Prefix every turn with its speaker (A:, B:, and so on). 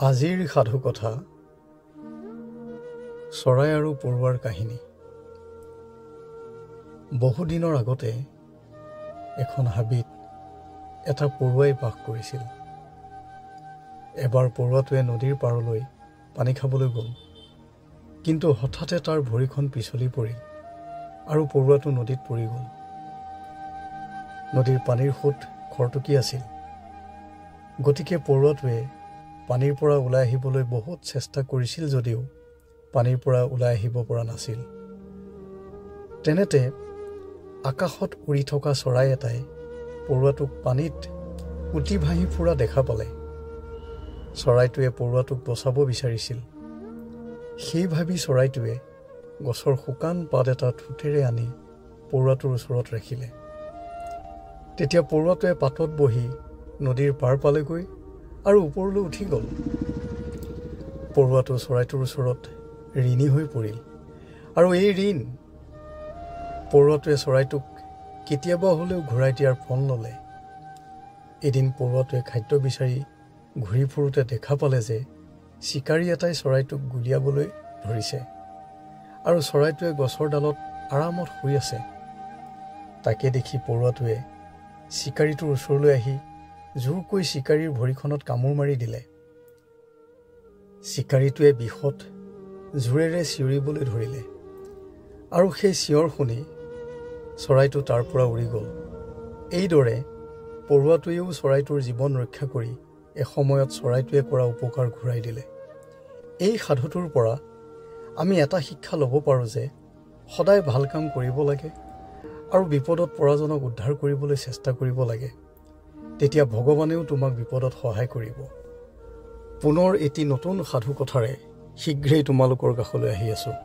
A: আজিৰ সাধু কথা চৰাই আৰু পৰুৱাৰ কাহিনী। বহুদিনৰ আগতে এখন হাবিত এটা পৰুৱাই বাস কৰিছিল। এবাৰ পৰুৱাটোৱে নদীৰ পাৰলৈ পানী খাবলৈ গ'ল, কিন্তু হঠাতে তাৰ ভৰিখন পিছলি পৰিল আৰু পৰুৱাটো নদীত পৰি গ'ল। নদীৰ পানীৰ সোঁত খৰতকী আছিল, গতিকে পৰুৱাটোৱে পানীৰ পৰা ওলাই আহিবলৈ বহুত চেষ্টা কৰিছিল যদিও পানীৰ পৰা ওলাই আহিব পৰা নাছিল। তেনেতে আকাশত উৰি থকা চৰাই এটাই পৰুৱাটোক পানীত উটি ভাহি ফুৰা দেখা পালে। চৰাইটোৱে পৰুৱাটোক বচাব বিচাৰিছিল। সেই ভাবি চৰাইটোৱে গছৰ শুকান পাত এটা ঠোঁটেৰে আনি পৰুৱাটোৰ ওচৰত ৰাখিলে। তেতিয়া পৰুৱাটোৱে পাতত বহি নদীৰ পাৰ পালেগৈ আৰু ওপৰলৈ উঠি গ'ল। পৰুৱাটো চৰাইটোৰ ওচৰত ঋণী হৈ পৰিল, আৰু এই ঋণ পৰুৱাটোৱে চৰাইটোক কেতিয়াবা হ'লেও ঘূৰাই দিয়াৰ পণ ল'লে। এদিন পৰুৱাটোৱে খাদ্য বিচাৰি ঘূৰি ফুৰোঁতে দেখা পালে যে চিকাৰী এটাই চৰাইটোক গুলিয়াবলৈ ধৰিছে, আৰু চৰাইটোৱে গছৰ ডালত আৰামত শুই আছে। তাকে দেখি পৰুৱাটোৱে চিকাৰীটোৰ ওচৰলৈ আহি জোৰকৈ চিকাৰীৰ ভৰিখনত কামোৰ মাৰি দিলে। চিকাৰীটোৱে বিষত জোৰেৰে চিঞৰিবলৈ ধৰিলে, আৰু সেই চিঞৰ শুনি চৰাইটো তাৰ পৰা উৰি গ'ল। এইদৰে পৰুৱাটোৱেও চৰাইটোৰ জীৱন ৰক্ষা কৰি এসময়ত চৰাইটোৱে কৰা উপকাৰ ঘূৰাই দিলে। এই সাধুটোৰ পৰা আমি এটা শিক্ষা ল'ব পাৰোঁ যে সদায় ভাল কাম কৰিব লাগে আৰু বিপদত পৰাজনক উদ্ধাৰ কৰিবলৈ চেষ্টা কৰিব লাগে। তেতিয়া ভগৱানেও তোমাক বিপদত সহায় কৰিব। পুনৰ এটি নতুন সাধু কথাৰে শীঘ্ৰেই তোমালোকৰ কাষলৈ আহি আছোঁ।